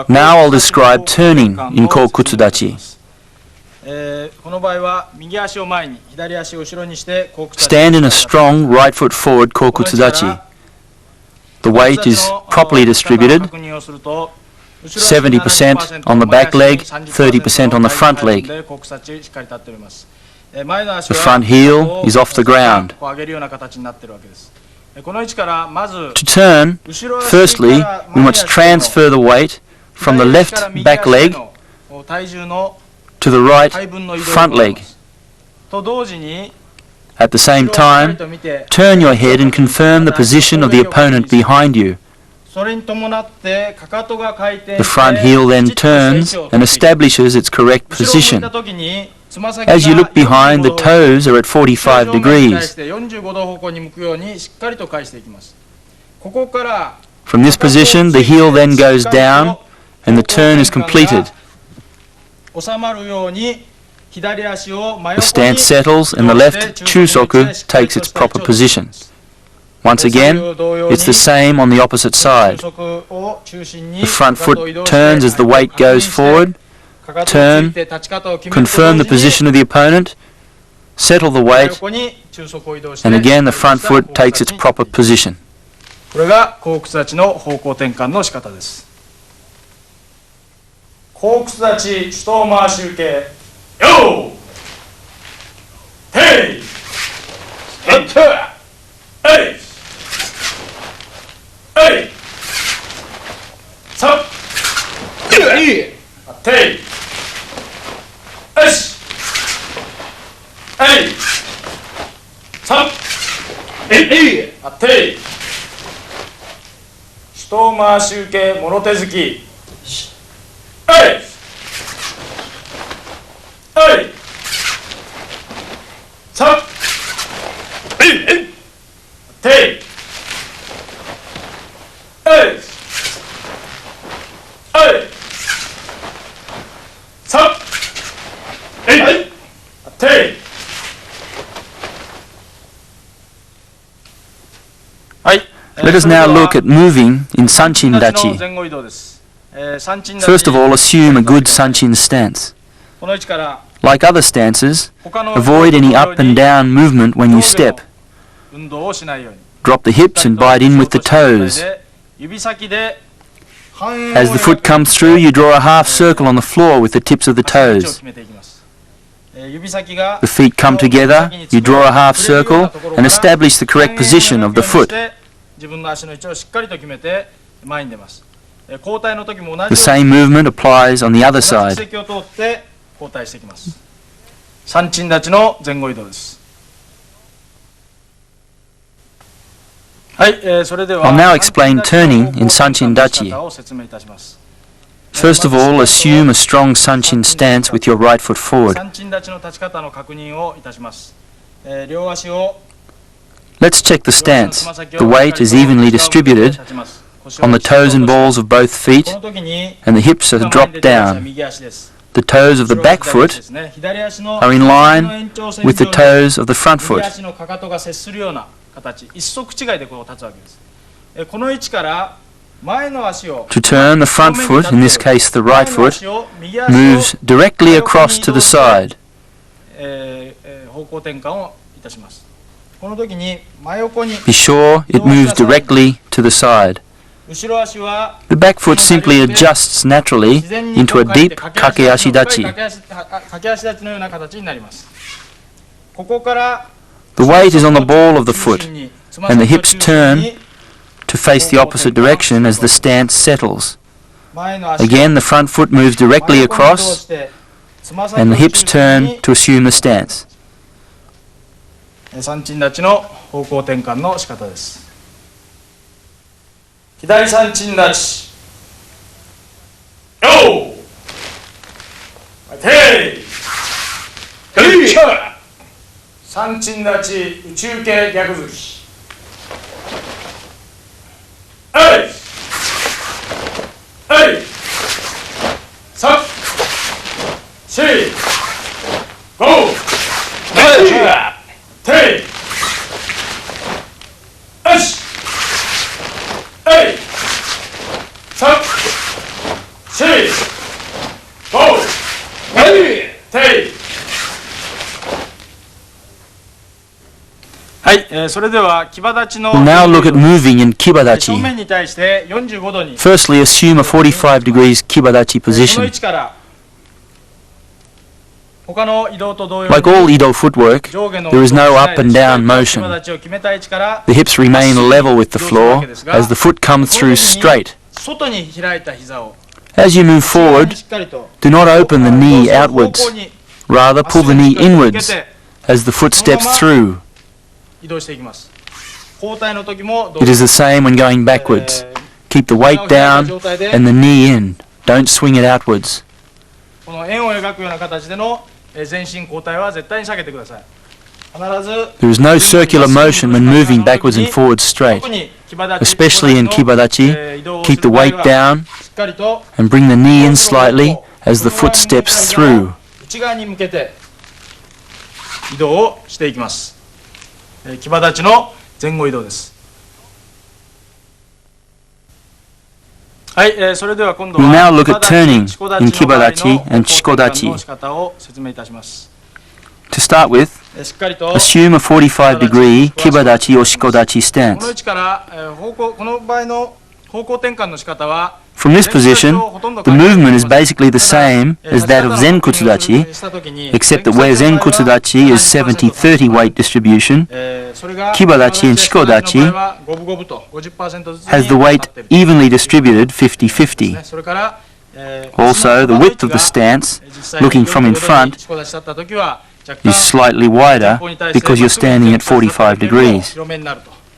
Now I'll describe turning in Kokutsudachi. Stand in a strong right foot forward Kokutsudachi. The weight is properly distributed, 70% on the back leg, 30% on the front leg. The front heel is off the ground. To turn, firstly, we must transfer the weight from the left back leg to the right front leg. At the same time, turn your head and confirm the position of the opponent behind you. The front heel then turns and establishes its correct position. As you look behind, the toes are at 45 degrees. From this position, the heel then goes down and the turn is completed. The stance settles and the left chusoku takes its proper position. Once again, it's the same on the opposite side. The front foot turns as the weight goes forward. Turn, confirm the position of the opponent, settle the weight, and again the front foot takes its proper position. Let us now look at moving in Sanchin Dachi. First of all, assume a good Sanchin stance. Like other stances, avoid any up and down movement when you step. Drop the hips and bite in with the toes. As the foot comes through, you draw a half circle on the floor with the tips of the toes. The feet come together, you draw a half circle and establish the correct position of the foot. The same movement applies on the other side. I'll now explain turning in Sanchin Dachi. First of all, assume a strong Sanchin stance with your right foot forward. Let's check the stance. The weight is evenly distributed on the toes and balls of both feet, and the hips are dropped down. The toes of the back foot are in line with the toes of the front foot. 右足のかかとが接するような形、一足違いでこう立つわけです。この位置から前の足を To turn the front foot, in this case the right foot, moves directly across to the side. 方向転換をいたします。この時に真横に Be sure it moves directly to the side. 後ろ足は The back foot simply adjusts naturally into a deep kakeashidachi. 駆け足立ちのような形になります。ここから The weight is on the ball of the foot, and the hips turn to face the opposite direction as the stance settles. 前の足 Again, the front foot moves directly across, and the hips turn to assume the stance. 三鎮立ちの方向転換の仕方です。左三鎮立ち。よー。てい。三鎮立ち宇宙系逆突き。はい。はい。三。四。五。はい。てい。よし。はい。三。四。五。はい。てい。はい、それでは騎馬立ちの We'll now look at moving in 正 kibadachi. 面に対して45度に Firstly, assume a 45 degrees kibadachi この位 position. 置から他の移動と同様に Like all Ido footwork, 上下の there is 運動 no をし up ないで and down しっかりと騎馬 motion. 立ちを決めた位置から The hips remain level with the floor as the foot comes この through 時に straight. 外に開いた膝を As you move forward, しっかりと do not open the knee 方 outwards. 向に Rather, pull the 足を knee しっかりと向け inwards て as the foot steps through. 移動していきます。交代の時も It is the same when going backwards. Keep the weight down and the knee in. Don't swing it outwards. この円を描くような形での前進交代は絶対に避けてください。必ず There is no circular motion when moving backwards and forwards straight. 特に騎馬立ち Especially in の kibadachi, 移動を keep す the る場合 weight は down しっかりと and bring the knee in slightly as the foot steps through. 内側に向けて移動をしていきます。騎馬立ちの前後移動です。はい、それでは今度 We'll now は look at turning in 騎馬立ちの場合の kibadachi and 方向転換 shikodachi. の仕方を説明いたします。 To start with, しっかりと assume a 45 degree kibadachi or shikodachi この位 stance. 置からこの場合の方向転換の仕方は From this position, the movement is basically the same as that of Zenkutsudachi, except that where Zenkutsudachi is 70-30 weight distribution, Kibadachi and Shikodachi has the weight evenly distributed 50-50. それから Also, the width of the stance, looking from in front, is slightly wider because you're standing at 45 degrees.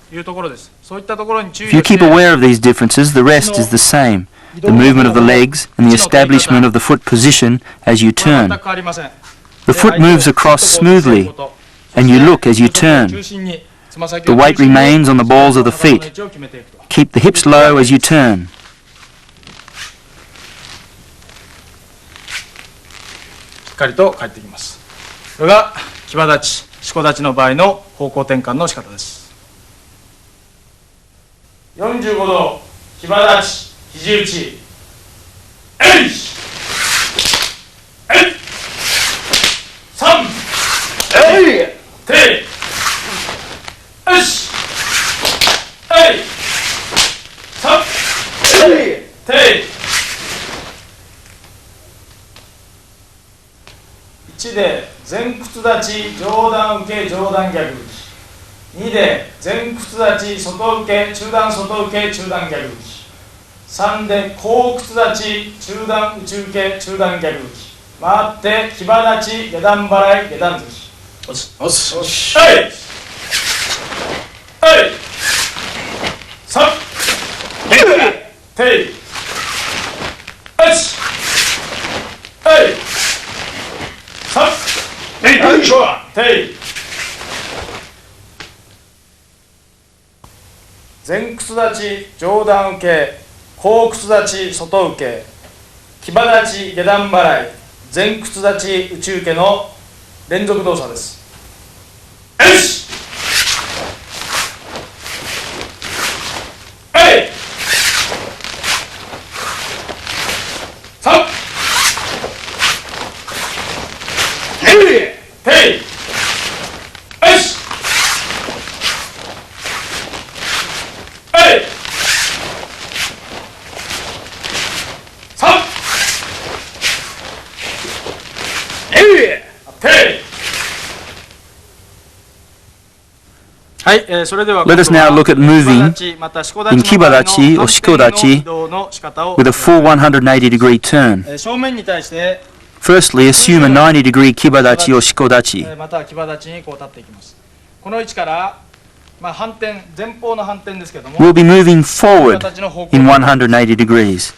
If you keep aware of these differences, the rest is the same. The movement of the legs and the establishment of the foot position as you turn. The foot moves across smoothly, and you look as you turn. The weight remains on the balls of the feet. Keep the hips low as you turn. しっかりと帰ってきます。これが騎馬立ち、しこ立ちの場合の方向転換の仕方です。45度騎馬立ち、肘打ち、えいえい3えいてよしえい3えいて1で前屈立ち上段受け上段逆打ち2で前屈立ち外受け中段外受け中段逆打ち3で後屈立ち中段内受け中段逆打ち回って騎馬立ち下段払い下段突きおしはいはい3ていよしはい前屈立ち上段受け後屈立ち外受け騎馬立ち下段払い前屈立ち内受けの連続動作です。よし、はい、3、はい、よし、はい、3、はい、それでは Let us now look at moving in Kibadachi or Shikodachi with a full 180-degree turn. 正面に対して Firstly, assume a 90-degree Kibadachi or Shikodachi. またはキバ立ちにこう立っていきます。この位置から、反転、前方の反転ですけども、 We'll be moving forward in 180 degrees.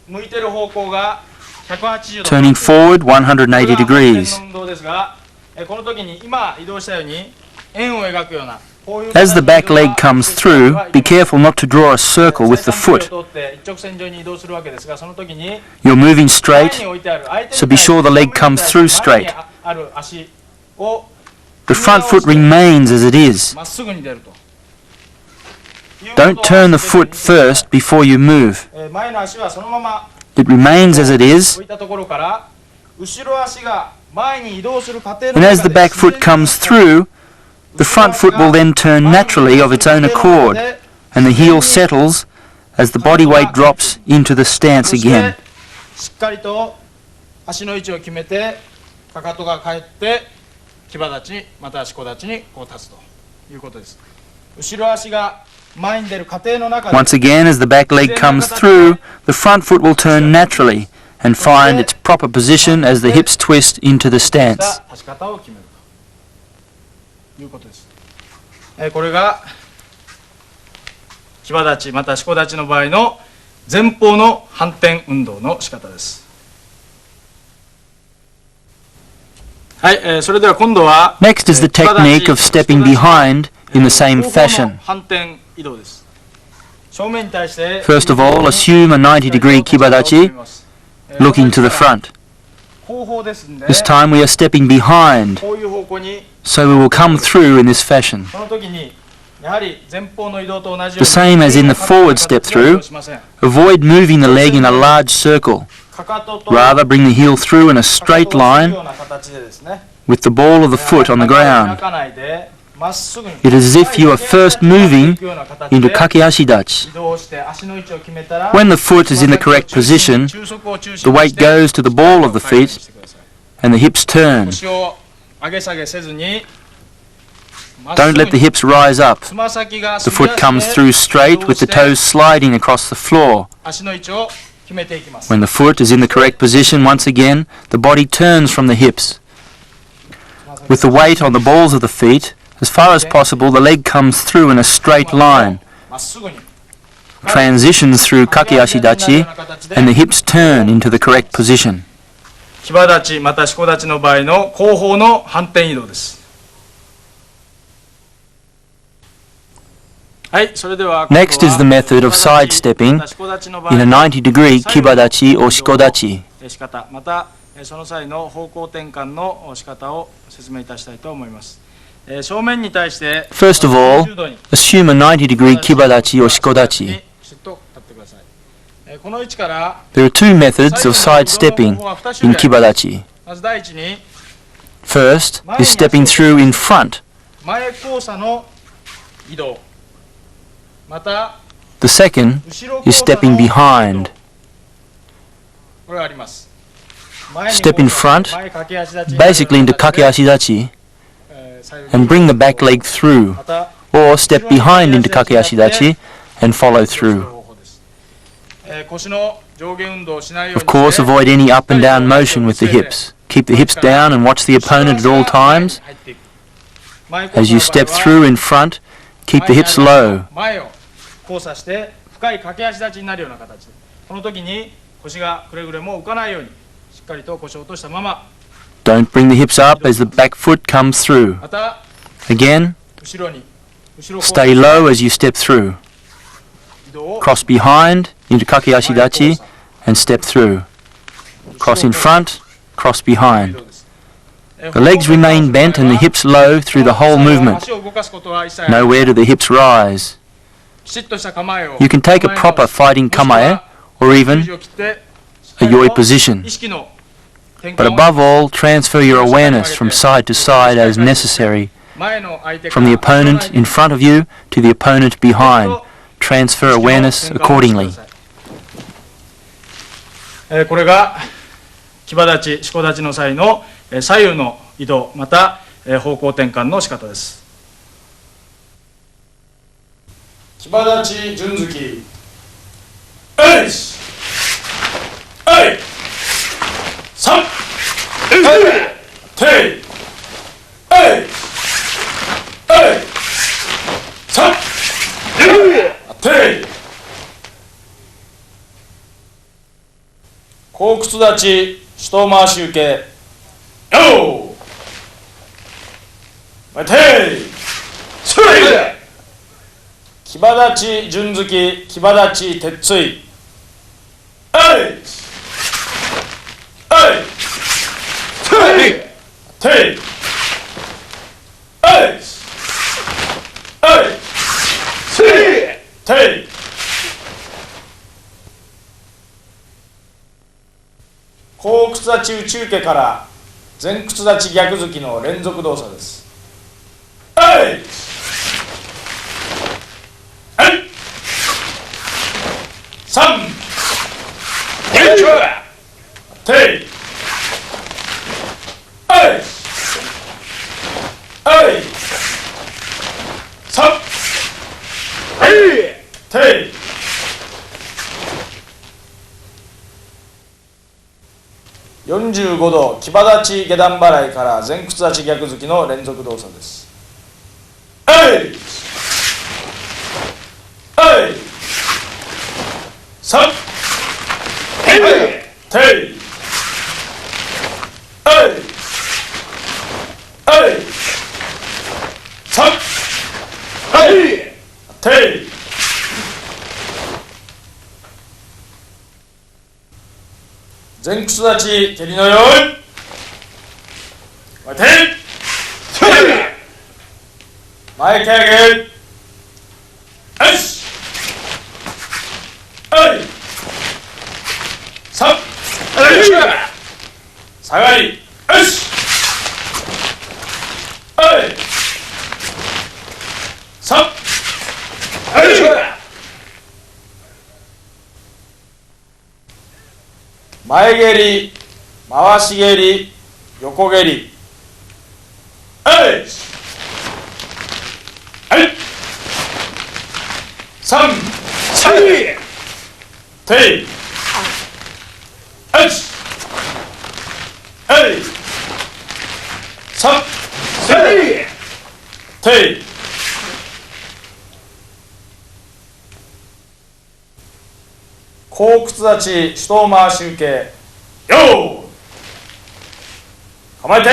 向いてる方向が180度 Turning forward 180 degrees. 運動ですが、この時に今移動したように円を描くような As the back leg comes through, be careful not to draw a circle with the foot. You're moving straight, so be sure the leg comes through straight. The front foot remains as it is. Don't turn the foot first before you move. It remains as it is, and as the back foot comes through, the front foot will then turn naturally of its own accord, and the heel settles as the body weight drops into the stance again. しっかりと足の位置を決めて、かかとが返って騎馬立ちまたはしこ立ちにこう立つということです。後ろ足が前に出る過程の中で Once again, as the back leg comes through, the front foot will turn naturally and find its proper position as the hips twist into the stance. 立ち方を決めるということです。これが騎馬立ちまたはしこ立ちの場合の前方の反転運動の仕方です。はい、それでは今度は Next is the technique of stepping behind in the same fashion. 反転移動です。正面に対して First of all, assume a 90-degree kibadachi, looking to the front. 後方ですんで This time we are stepping behind, こういう方向に so we will come through in this fashion. その時にやはり前方の移動と同じよう The に same as in the forward step through, avoid moving the leg in a large circle. かかとと Rather, bring the heel through in a かか straight とをつく line ような形でですね with the ball of the foot on the 開 ground. かないでまっすぐに It is as if you are first moving into kakeashi dachi. 移動して足の位置を決めたら When the foot is in the correct position, the weight goes to the ball of the feet and the hips turn. 腰を上げ下げせずに Don't let the hips rise up. つま先が The foot comes through straight with the toes sliding across the floor. 足の位置を決めていきます。 When the foot is in the correct position, once again, the body turns from the hips. With the weight on the balls of the feet, as far as possible, the leg comes through in a straight line, まっすぐに transitions through kakeashi dachi, and the hips turn into the correct position. 騎馬立ちまたしこ立ちの場合の後方の反転移動です。はい、それでは Next is the method of sidestepping in a 90-degree kibadachi or shikodachi. 仕方またその際の方向転換の仕方を説明いたしたいと思います。正面に対して First of all, assume a 90-degree kibadachi or shikodachi. この位置から There are two methods of sidestepping in kibadachi. まず第一に First is stepping through in front. 前交差の移動また The second 後ろ is 交差 stepping の移動 behind. これがあります。 Step in front, 前駆け足立ち basically into kakeashi dachi, and bring the back leg through, また or step behind into kakeashi dachi and follow through. 腰の上下運動をしないよう Of に course, avoid any up and down motion with the hips. Keep the hips down and watch the opponent at all times. As you step through in front, keep the hips low. 前を交差して深い駆け足立ちになるような形でこの時に腰がくれぐれも浮かないようにしっかりと腰を落としたまま Don't bring the hips up as the back foot comes through. また Again, 後ろに後ろ stay low as you step through. 移動を Cross behind into kakeashi dachi and step through. cross in front, cross behind. The legs remain bent and the hips low through the whole movement. Nowhere do the hips rise. You can take a proper fighting kamae or even a yoi position. But above all, transfer your awareness from side to side as necessary, from the opponent in front of you to the opponent behind. Transfer awareness accordingly. これが騎馬立ち、四股立ちの際の左右の移動、また方向転換の仕方です。騎馬立ち順突き、えいし、えい、3、てい、えい、えい、3、てい。後屈立ち、手刀回し受け、よー、てい、つい、騎馬立ち順突き、騎馬立ち鉄槌、えい、えい、つい、てい、えい、えい、つい、てい。後屈立ち内受けから前屈立ち逆突きの連続動作です。えい、えい、3、てい、えい、えい、3、てい。45度騎馬立ち下段払いから前屈立ち逆突きの連続動作です。えい、えい、3、てい、てい、えい、えい、3、てい。前屈立ち蹴りのように、てい、前蹴上げ、よし、えい、3、下がり、よし、えい、3、前蹴り、回し蹴り、横蹴り、えい、はい、3、てい、よし、えい、3、てい。後屈立ち、手刀回し受け、よー、構えて、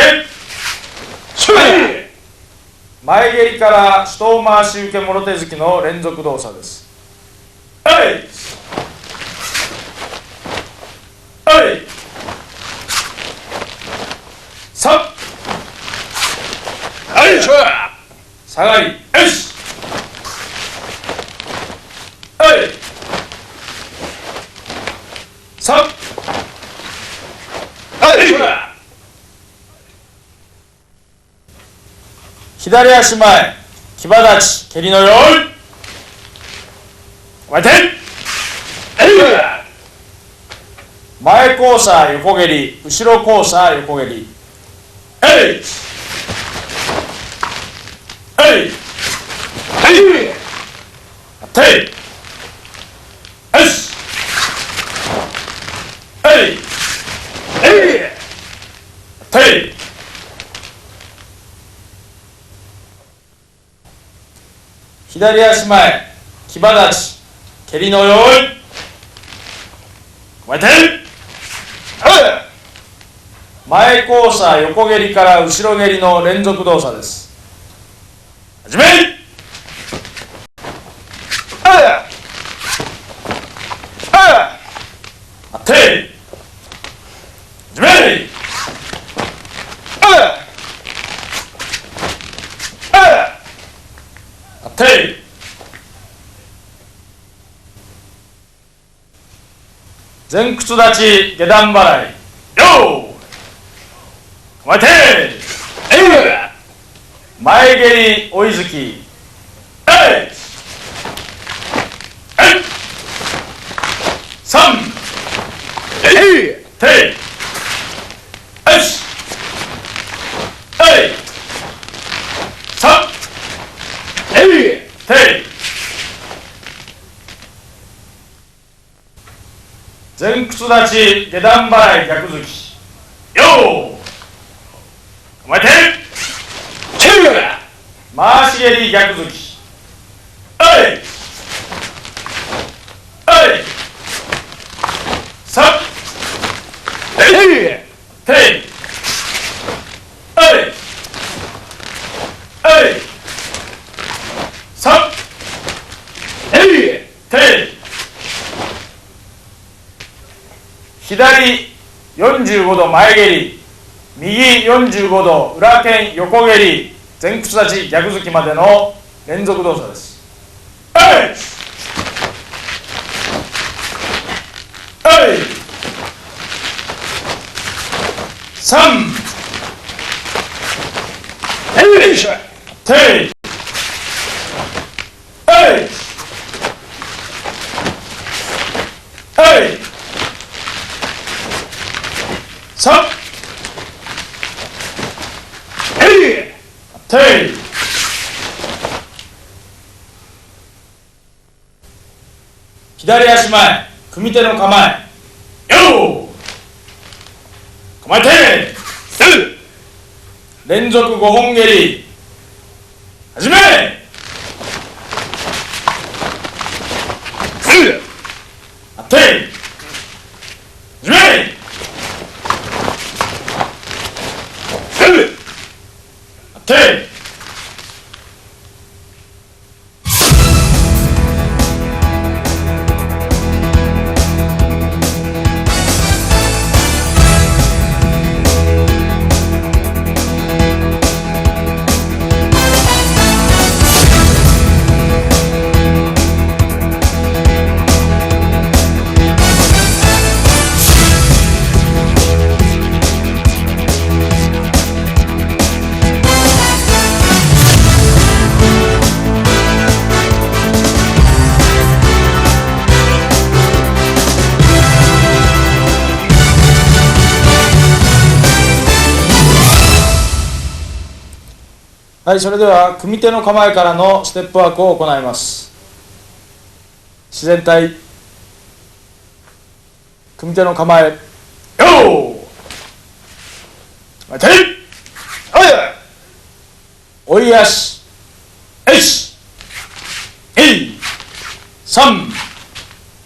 前蹴りから手刀回し受けもろ手突きの連続動作です。えい、えい、3、下がり、よし、えい、3、左足前、騎馬立ち、蹴りのように、前手、前交差横蹴り、後ろ交差横蹴り、えい、えい、てい、よし、えい、てい。左足前、騎馬立ち、蹴りのように、構えて、前交差横蹴りから後ろ蹴りの連続動作です。始め、てい、てい。前屈立ち下段払い。よー。構えて。前蹴り追い突き。3。てい。3。てい。前屈立ち下段払い逆突き。よー。構えて。回し蹴り逆突き。3。てい。3。てい。左45度前蹴り、右45度裏剣横蹴り、前屈立ち逆突きまでの連続動作です。3。てい。3。てい。左足前、組手の構え。よー。構えて。連続5本蹴り。始め。てい。始め。てい。はい、それでは組手の構えからのステップワークを行います。自然体、組手の構え、よー。てい。追い足、1、2、3、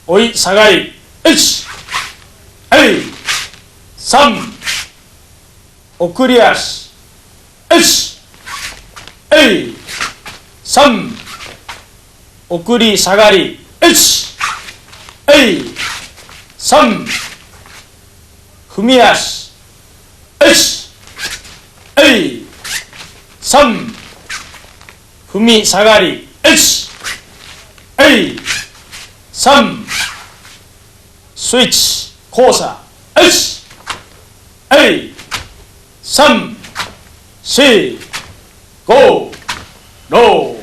追い下がり、1、2、3、送り足、1、3、送り下がり、1、3、踏み足、1、3、踏み下がり、1、3、スイッチ、交差、1、3、4、5、6、